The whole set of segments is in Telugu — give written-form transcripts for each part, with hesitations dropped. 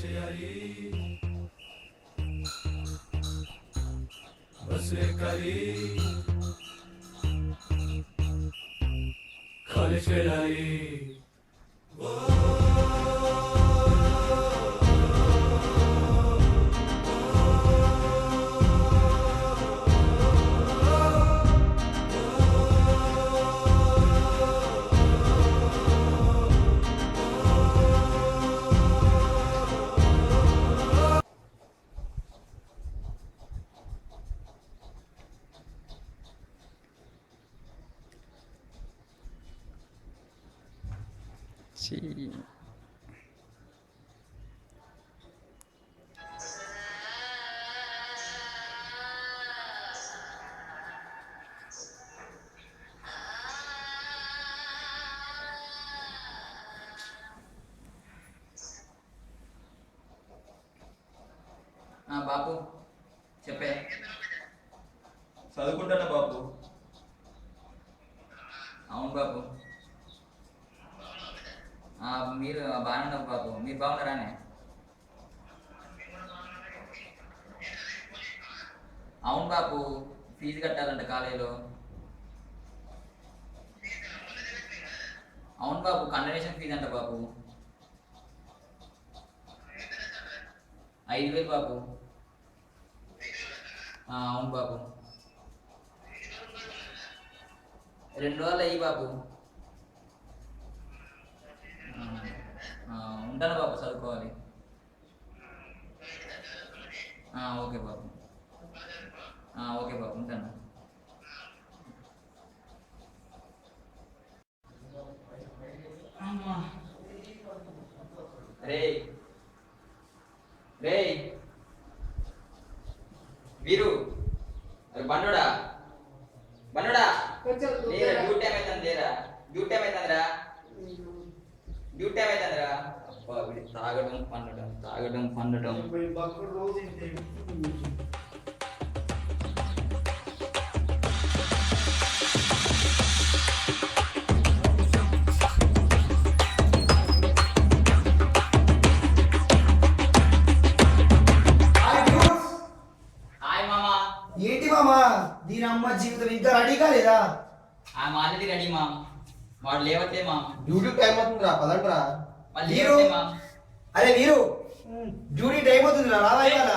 చేయాలి బస్సు ఎక్కాలి కాలేజ్కి వెళ్ళాలి బాపు చెప్పే చదువుకుంటానా బాబు. అవును బాపు. మీరు బాగానే ఉన్నారు బాపు. మీరు బాగున్నారానే? అవును బాపు, ఫీజు కట్టాలంట కాలేజీలో. అవును బాపు, కండోనేషన్ ఫీజు అంట బాపు. 5,000 బాపు. అవును బాపు. 2 రోజులు అయ్యి బాపు. ఉంటాను బాబు, చదువుకోవాలి. ఓకే బాబు. ఓకే బాబు, ఉంటాను. రే రే వీరు, బండుడా బండుడా, లేరా? డ్యూటీ టైం అవుతుంది, లేరా? డ్యూటీ టైం అవుతుందిరా, డ్యూటీ టైం అవుతుందిరా. తాగడం పండడం, తాగడం పండడం. హాయ్ మామా. ఏంటి మామా, దీని అమ్మ జీవితం ఇంకా రెడీ కాలేదా? ఆల్రెడీ రెడీ మా. వాడు లేవట్లే మా. డ్యూటీ టైం అవుతుందిరా, పదండ్రా. వాళ్ళు వీరు, లేవట్లే మా. అరే వీరు, డ్యూటీ టైం అవుతుంది రా, రాదా ఇవాళ?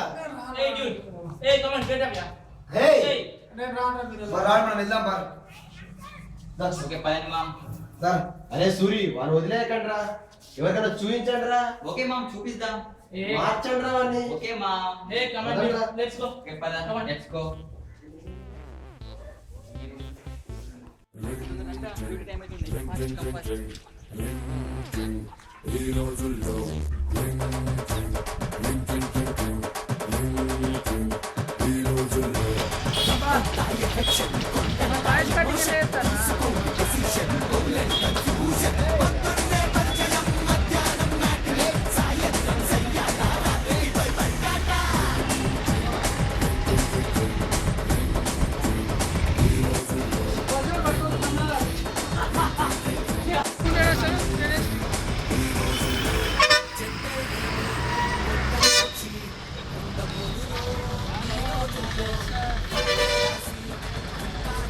మనం వెళ్దాం బార్. ఓకే పదండి మా. అరే సూరి, వాడిని వదిలేయకండి రా, ఎవరికైనా చూపించండి రా. ఓకే మామ్, చూపిద్దాం. మార్చండి రా వాడిని. Okay mom. Let's go. Okay పద, లెట్స్ గో.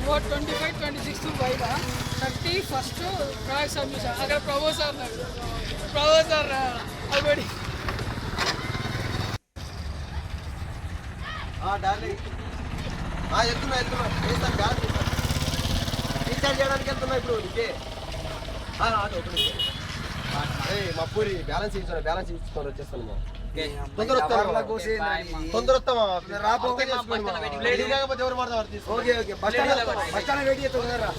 वो 25, 26 వైబా 31 ట్రాక్ సబ్మిషన్ అక్కడ ప్రొఫెసర్ ఆల్రెడీ డార్లింగ్ వెళ్తున్నా రీఛార్జ్ చేయడానికి వెళ్తున్నా ఇప్పుడు. నీకే మా పూరి బ్యాలెన్స్ ఇచ్చుకొని వచ్చేస్తాను మా. తొందర వస్తామా? లేకపోతే ఎవరు మాట్లాడతారు? Okay okay, bus stand wait చేస్తా.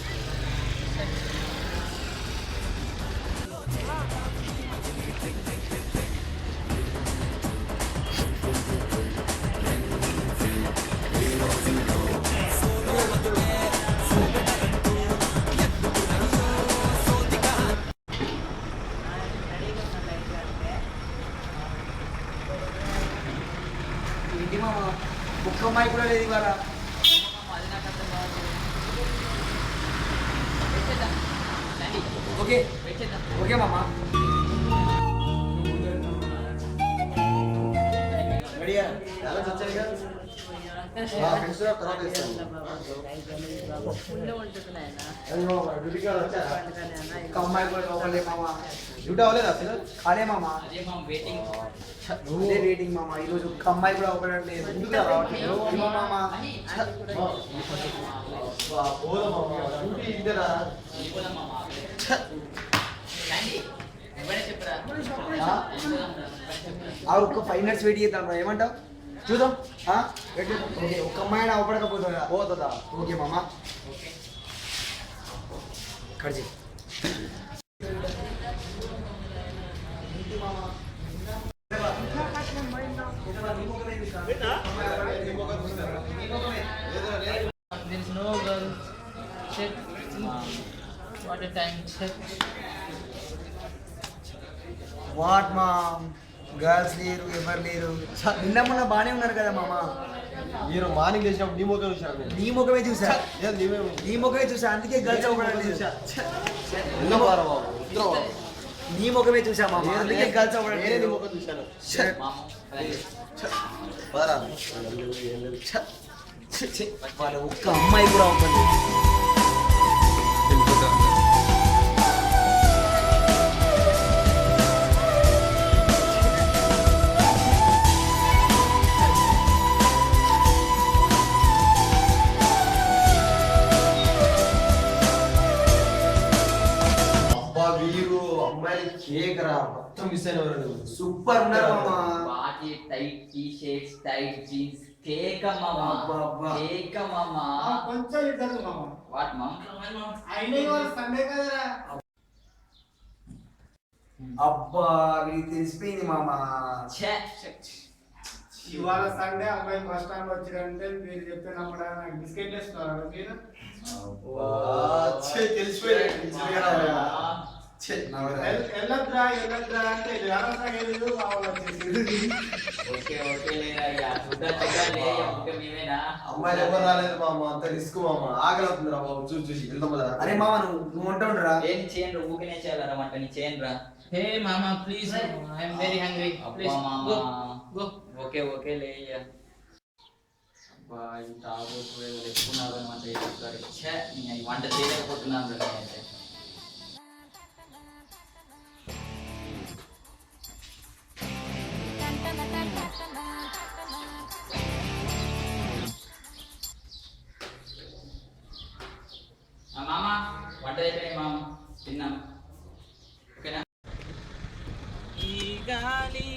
ఏంటి మామ, ఒక్క అమ్మాయి కూడా లేదు ఇవాళ. ఓకే ఓకే మామ. రెడీగా ఎలా వచ్చాయిగా మా ఫ్రెండ్స్ తర్వాత ఇస్తాను డ్యూటీ కాడ వచ్చారా ఒక అమ్మాయి కూడా లోపలే మామ డ్యూటీ అవ్వలేదు అసలు అదే మామ అదే మామ వెయిటింగ్. అదే వెయిటింగ్ మామ ఈరోజు ఒక అమ్మాయి కూడా ఒకటట్లేదు ఎందుకు రావట్లేదు మామ పోదాం డ్యూటీ ఇద్దరా వెళ్ళిపోదాం మామ. రండి. ఎవరైనా చెప్పురా. ఆ ఒక్క 5 minutes వెయిట్ చేద్దాం రా ఏమంటావు చూద్దాం ఓకే ఒక అమ్మాయి అయినా అవపడకపోతుందా పోతుందా ఓకే మామ కడిచి There is no girl. Check. What a time. Check. What మా గర్ల్స్ లేరు ఎవరు లేరు నిన్న మొన్న బాగానే ఉన్నారు కదా మామ మీరు మార్నింగ్ చేసినప్పుడు నీ ముఖం చూసాను నేను నీ ముఖమే చూసా లేదు నీవే నీ ముఖమే చూసా అందుకే గర్ల్స్ అవ్వలేదు ఎన్నో వారం బాబు ఉత్తరం నీ ముఖమే చూసా మామ అందుకే గర్ల్స్ నేనే నీ అవ్వలేదు ముఖం చూశాను మామ. రండి. పదరా వాళ్ళ ఒక్క అమ్మాయి కూడా అవ్వలేదు అబ్బా వీరు అమ్మాయిలు కేక్ రా మొత్తం మిస్ అయినవారు సూపర్ ఉన్నారు మామ body tight T shirts tight jeans కేక మామ. అబ్బబ్బా. కేక మామ. కొంచెం ఇద్దరు మామ వాట్ మామ. అయినా ఇవాళ సండే కదరా అబ్బా వీడికి తెలిసిపోయింది మామ ఛే. ఇవాళ సండే అమ్మాయి బస్ స్టాండ్ వచ్చిరంటే మీరు చెప్తే నమ్మడా నాకు బిస్కెట్ వేస్తున్నారా మీరు వెళ్ళొద్దురా అంటే వ్యవసాయం మా వాళ్ళు వచ్చేసి ఓకే ఓకే లేరా ఇక. చూద్దాం చూద్దాం లే. ఇంకా మేమేనా. అమ్మాయిలు ఎవరు రాలేదు మామ అంత రిస్క్ మామ ఆకలి అవుతుంది రా బాబు చూసి చూసి వెళ్దాం కదా అరే మామ నువ్వు ఉంటావురా ఏం చేయను ఊకనే చేయాలరా వంట నీ చేయను రా. Hey mama, please. I am very hungry. Please అబ్బా go. మామ. ఓకే ఓకే లే ఇక. అబ్బా ఇది తాగోపోయేది ఎక్కున్నారు అనమాట ఈసారి. ఛే నేను వంట చేయలేకపోతున్నాను రా నేనైతే. మామ వంట అయిపోయినాయి మామ తిన్నాం ఓకేనా. ఈ గాలి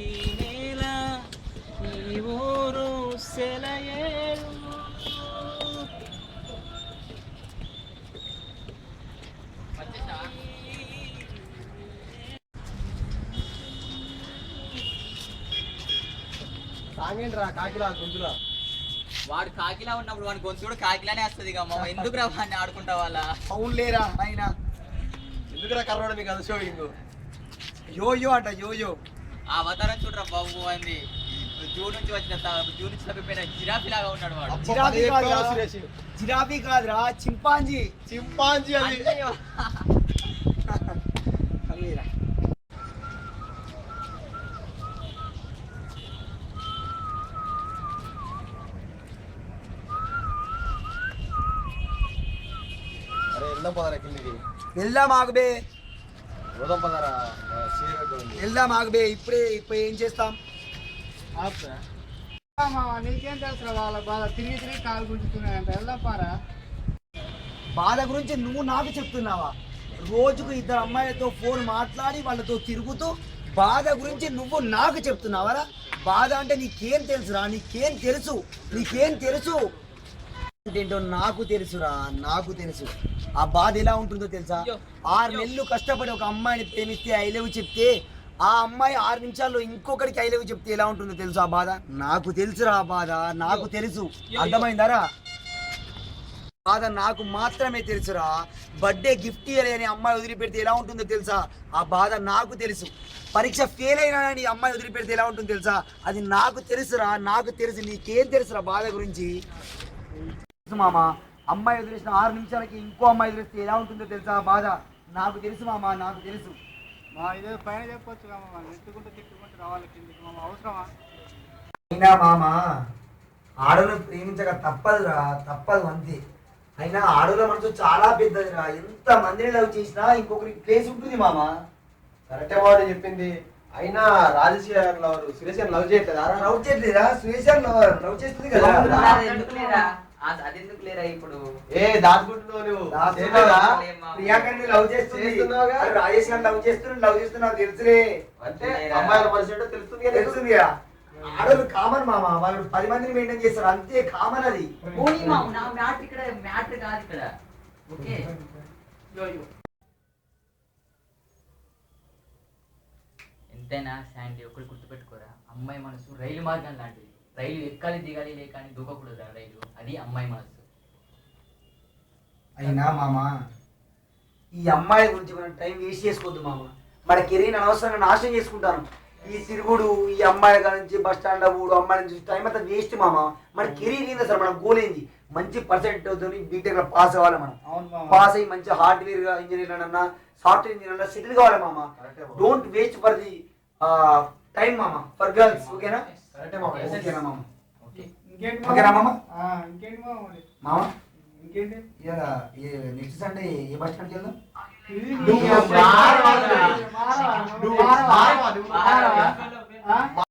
ఈ నేల ఈ ఊరు సెలయేరు సాగేంట్రా కాకిలా గుంతులా వాడు కాకిలా ఉన్నప్పుడు వాడి గొంతు కూడా కాకిలానే వస్తుంది ఇక మామ. ఎందుకు రా వాడిని ఆడుకుంటా వాళ్ళ. అవును లేరా అయినా ఎందుకురా కర్రోడు మీకు అది షోయింగ్ యోయో అంట యోయో ఆ అవతారం చూడరా బాబు అంది. జూ నుంచి వచ్చిన జూ నుంచి తప్పిపోయిన జిరాఫీ లాగా ఉన్నాడు వాడు. జిరాఫీ కాదురా జిరాఫీ కాదురా చింపాంజీ చింపాంజీ అది అయ్యో. అదేరా అరే వెళ్దాం పదరా కిందికి వెళ్దాం ఆగుబే పోదాం పదరా సీరియస్ వెళ్దాం ఆగుబే ఇప్పుడు ఏం చేస్తాం మామ నీకేం తెలుసు వాళ్ళ బాధ తిరిగి తిరిగి కాలు గుంజుతున్నాయంట వెళ్దాం పారా బాధ గురించి నువ్వు నాకు చెప్తున్నావా రోజుకు 2 అమ్మాయిలతో ఫోన్ మాట్లాడి వాళ్ళతో తిరుగుతూ బాధ గురించి నువ్వు నాకు చెప్తున్నావరా బాధ అంటే నీకేం తెలుసురా నీకేం తెలుసు ఏంటో నాకు తెలుసురా నాకు తెలుసు ఆ బాధ ఎలా ఉంటుందో తెలుసా 6 నెలలు కష్టపడి ఒక అమ్మాయిని ప్రేమిస్తే ఐ లవ్ చెప్తే ఆ అమ్మాయి 6 నిమిషాల్లో ఇంకొకరికి ఐ లవ్ చెప్తే ఎలా ఉంటుందో తెలుసు ఆ బాధ నాకు తెలుసురా ఆ బాధ నాకు తెలుసు అర్థమైందారా బాధ నాకు మాత్రమే తెలుసురా బర్త్డే గిఫ్ట్ ఇవ్వలేని అమ్మాయి వదిలిపెడితే ఎలా ఉంటుందో తెలుసా ఆ బాధ నాకు తెలుసు పరీక్ష ఫెయిల్ అయినా ఈ అమ్మాయి వదిలిపెడితే ఎలా ఉంటుందో తెలుసా అది నాకు తెలుసురా నాకు తెలుసు నీకేం తెలుసురా బాధ గురించి మామ అమ్మాయి వదిలేసిన 6 నిమిషాలకి ఇంకో అమ్మాయి వదిలేస్తే ఎలా ఉంటుందో తెలుసా బాధ నాకు తెలుసు మామ నాకు తెలుసు మా ఇదే పైన చెప్పొచ్చు మామ, నెట్టుకుంటూ తిట్టుకుంటూ రావాలి కిందికి మామ, అవసరమా? అయినా మామ ఆడలను ప్రేమించక తప్పదురా, తప్పదు అంతే. అయినా ఆడల మనసు చాలా పెద్దదిరా. ఎంత మందిని లవ్ చేసినా ఇంకొకరికి ప్లేస్ ఉంటుంది మామ. కరెక్టే వాడు చెప్పింది. అయినా రాజశ్రీ లవ్ సురేష్ గారు లవ్ చేయట్లేదా? లవ్ చేయట్లేదా? సురేష్ లవ్ చేస్తుంది కదా. అది ఎందుకు లేరా? అది ఎందుకు లేరా ఇప్పుడు? ఏ దాచుకుంటున్నావు నువ్వు? దాచుకున్నావా? లేమ్మా. ప్రియాంకని లవ్ చేస్తున్నావుగా. రాజేష్ గారిని లవ్ చేస్తున్నావు తెలుసులే. అంటే అమ్మాయిల మనసు ఏంటో తెలుస్తుంది కదా. తెలుస్తుందిగా. ఆడలు కామన్ మామ, వాళ్ళు 10 మందిని మెయింటైన్ చేస్తారు అంతే, కామన్ అది. పోనీ మామ, నా మ్యాటర్ ఇక్కడ మ్యాటర్ కాదు ఇక్కడ. ఓకే ఎంతైనా శాండీ ఒకటి గుర్తుపెట్టుకోరా, అమ్మాయి మనసు రైలు మార్గం లాంటిది. రైలు ఎక్కాలి దిగాలి లేక అని దూకకూడదు రైలు. అది అమ్మాయి మనసు. అయినా మామ ఈ అమ్మాయి గురించి మనం టైం వేస్ట్ చేసుకోవద్దు మామ. మన కెరీర్ అనవసరంగా నాశనం చేసుకుంటాను. ఈ తిరుగుడు, ఈ అమ్మాయి గురించి బస్ స్టాండ్ పోడు, అమ్మాయి నుంచి టైం అంతా వేస్ట్ మామ. మన కెరీర్ ఏంది అసలు, మన గోల్ ఏంది? మంచి పర్సెంట్ అవుతుంది, బీటెక్ లో పాస్ అవ్వాలి మనం. పాస్ అయ్యి మంచి హార్డ్వేర్ ఇంజనీర్ అన్నా, సాఫ్ట్వేర్ ఇంజనీర్ అన్నా సెటిల్ కావాలి మామ. Don't waste for the time మామ, ఫర్ గర్ల్స్. ఓకేనా? ఓకేనా మామ? ఇంకేంటి ఓకేనా మామ? ఇంకేంటి మామ మరి? మామ ఇంకేంటి? ఇలా నెక్స్ట్ సండే ఏ బస్ స్టాండ్కి వెళ్దాం? నువ్వు మారవా? మారవా? నువ్వు మారవా? మారవా? నువ్వు మారవా? ఆ?